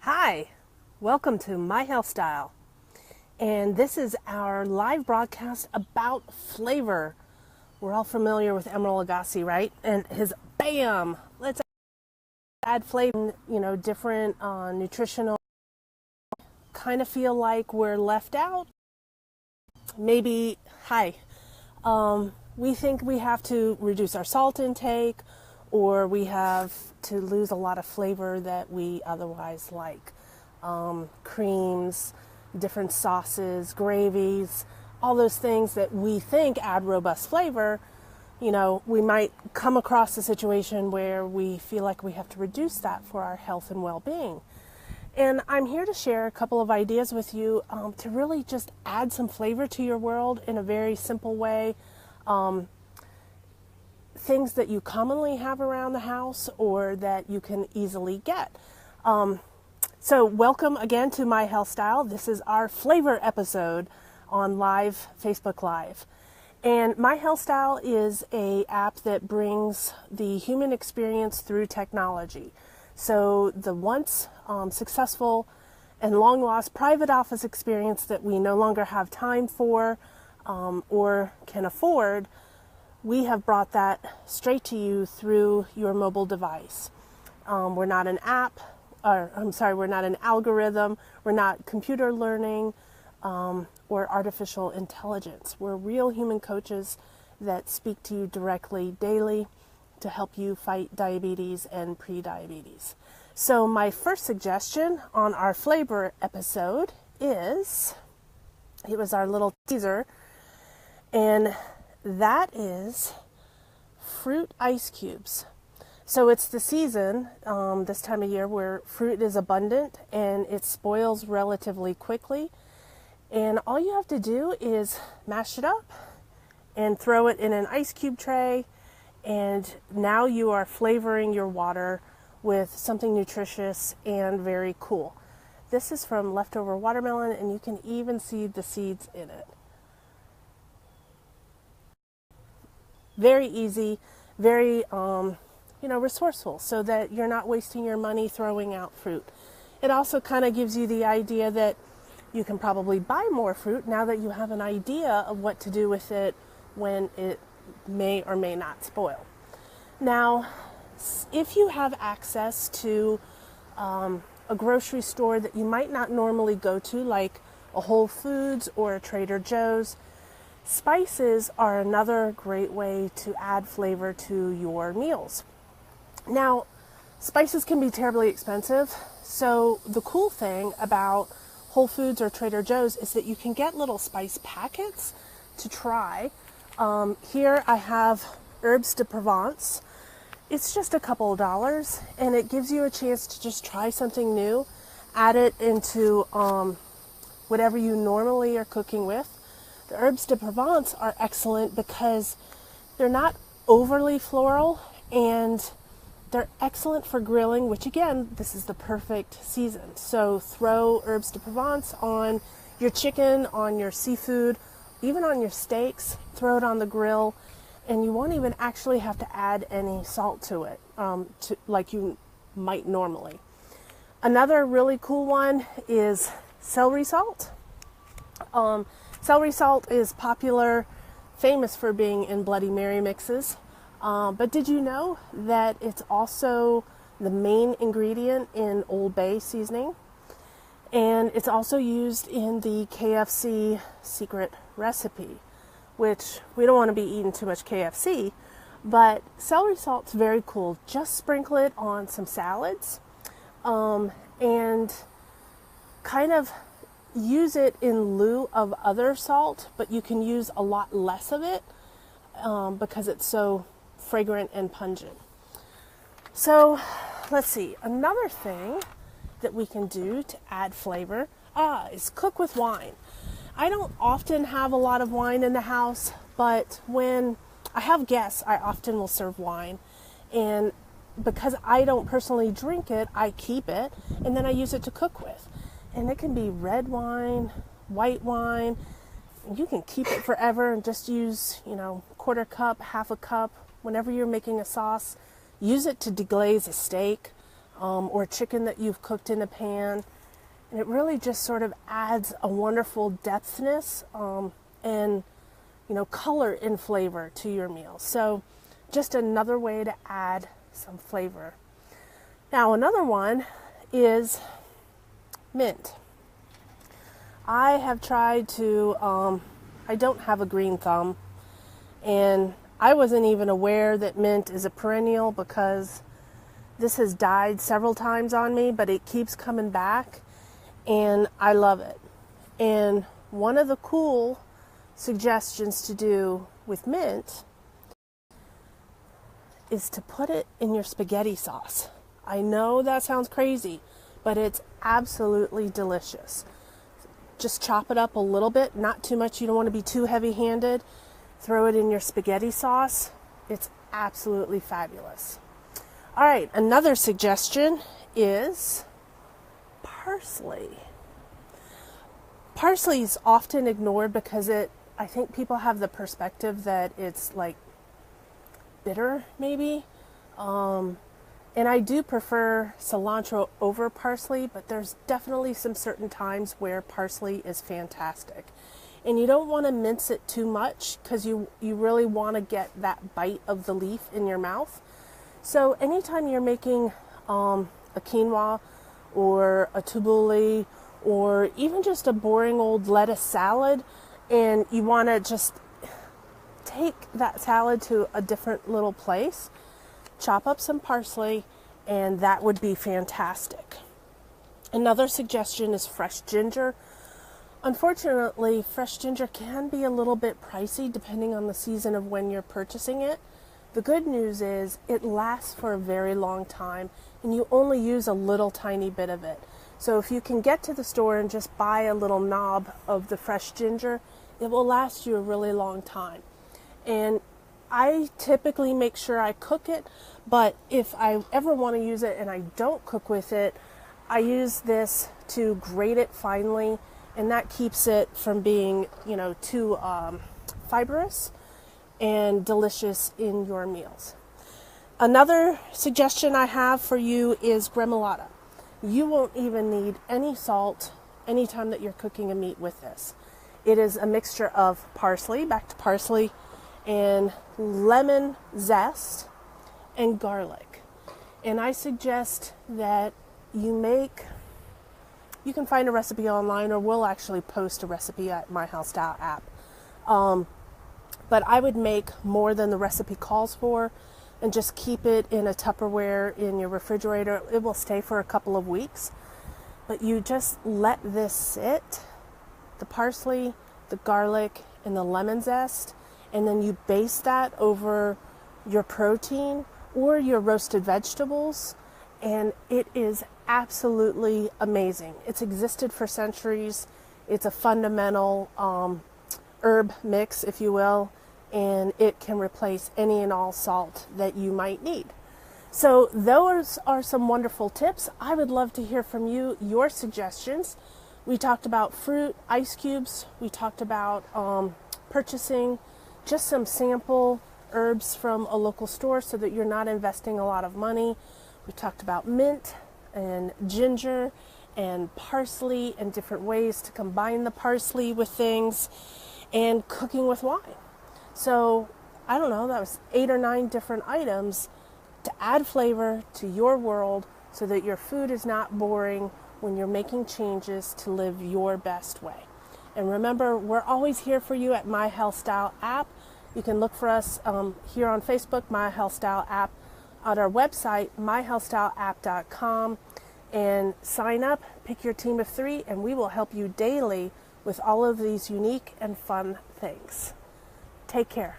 Hi, welcome to My HealthStyle, and this is our live broadcast about flavor. We're all familiar with Emeril Lagasse, right? And his BAM! Let's add flavor, different nutritional, kind of feel like we're left out. Maybe, we think we have to reduce our salt intake, or we have to lose a lot of flavor that we otherwise like. Creams, different sauces, gravies, all those things that we think add robust flavor. We might come across a situation where we feel like we have to reduce that for our health and well-being. And I'm here to share a couple of ideas with you to really just add some flavor to your world in a very simple way. Things that you commonly have around the house or that you can easily get. So welcome again to My HealthStyle. This is our flavor episode on live Facebook Live. And My HealthStyle is an app that brings the human experience through technology. So the once successful and long lost private office experience that we no longer have time for or can afford, we have brought that straight to you through your mobile device. We're not an app. We're not an algorithm, we're not computer learning or artificial intelligence. We're real human coaches that speak to you directly daily to help you fight diabetes and pre-diabetes. So my first suggestion on our flavor episode it was our little teaser, and that is fruit ice cubes. So it's the season, this time of year, where fruit is abundant and it spoils relatively quickly. And all you have to do is mash it up and throw it in an ice cube tray. And now you are flavoring your water with something nutritious and very cool. This is from leftover watermelon, and you can even see the seeds in it. Very easy, very resourceful, so that you're not wasting your money throwing out fruit. It also kind of gives you the idea that you can probably buy more fruit now that you have an idea of what to do with it when it may or may not spoil. Now, if you have access to a grocery store that you might not normally go to, like a Whole Foods or a Trader Joe's, spices are another great way to add flavor to your meals. Now, spices can be terribly expensive, so the cool thing about Whole Foods or Trader Joe's is that you can get little spice packets to try. Here I have Herbs de Provence. It's just a couple of dollars, and it gives you a chance to just try something new, add it into whatever you normally are cooking with. The Herbs de Provence are excellent because they're not overly floral, and they're excellent for grilling, which again, this is the perfect season. So throw Herbs de Provence on your chicken, on your seafood, even on your steaks. Throw it on the grill, and you won't even actually have to add any salt to it, like you might normally. Another really cool one is celery salt. Celery salt is popular, famous for being in Bloody Mary mixes. But did you know that it's also the main ingredient in Old Bay seasoning? And it's also used in the KFC secret recipe, which we don't want to be eating too much KFC, but celery salt's very cool. Just sprinkle it on some salads and kind of use it in lieu of other salt, but you can use a lot less of it because it's so fragrant and pungent. So let's see, another thing that we can do to add flavor is cook with wine. I don't often have a lot of wine in the house, but when I have guests, I often will serve wine. And because I don't personally drink it, I keep it, and then I use it to cook with. And it can be red wine, white wine. You can keep it forever and just use, quarter cup, half a cup. Whenever you're making a sauce, use it to deglaze a steak. or chicken that you've cooked in a pan. And it really just sort of adds a wonderful depthness and, color and flavor to your meal. So just another way to add some flavor. Now, another one is mint. I have tried to, I don't have a green thumb, and I wasn't even aware that mint is a perennial because this has died several times on me, but it keeps coming back, and I love it. And one of the cool suggestions to do with mint is to put it in your spaghetti sauce. I know that sounds crazy, but it's absolutely delicious. Just chop it up a little bit, not too much. You don't want to be too heavy-handed. Throw it in your spaghetti sauce. It's absolutely fabulous. All right, another suggestion is parsley. Parsley is often ignored because I think people have the perspective that it's like bitter, maybe. And I do prefer cilantro over parsley, but there's definitely some certain times where parsley is fantastic. And you don't want to mince it too much because you really want to get that bite of the leaf in your mouth. So anytime you're making a quinoa or a tabbouleh or even just a boring old lettuce salad, and you want to just take that salad to a different little place, chop up some parsley, and that would be fantastic. Another suggestion is fresh ginger. Unfortunately, fresh ginger can be a little bit pricey depending on the season of when you're purchasing it. The good news is it lasts for a very long time, and you only use a little tiny bit of it. So if you can get to the store and just buy a little knob of the fresh ginger, it will last you a really long time. And I typically make sure I cook it, but if I ever want to use it and I don't cook with it, I use this to grate it finely, and that keeps it from being, too fibrous and delicious in your meals. Another suggestion I have for you is gremolata. You won't even need any salt anytime that you're cooking a meat with this. It is a mixture of parsley, back to parsley, and lemon zest and garlic. And I suggest that you can find a recipe online, or we'll actually post a recipe at my HealthStyle app. But I would make more than the recipe calls for and just keep it in a Tupperware in your refrigerator. It will stay for a couple of weeks. But you just let this sit, the parsley, the garlic, and the lemon zest, and then you baste that over your protein or your roasted vegetables, and it is absolutely amazing. It's existed for centuries. It's a fundamental herb mix, if you will, and it can replace any and all salt that you might need. So those are some wonderful tips. I would love to hear from you, your suggestions. We talked about fruit, ice cubes. We talked about purchasing just some sample herbs from a local store so that you're not investing a lot of money. We talked about mint and ginger and parsley and different ways to combine the parsley with things, and cooking with wine. So I don't know, that was 8 or 9 different items to add flavor to your world so that your food is not boring when you're making changes to live your best way. And remember, we're always here for you at My HealthStyle app. You can look for us here on Facebook, My HealthStyle app, at our website, myhealthstyleapp.com, and sign up, pick your team of 3, and we will help you daily with all of these unique and fun things. Take care.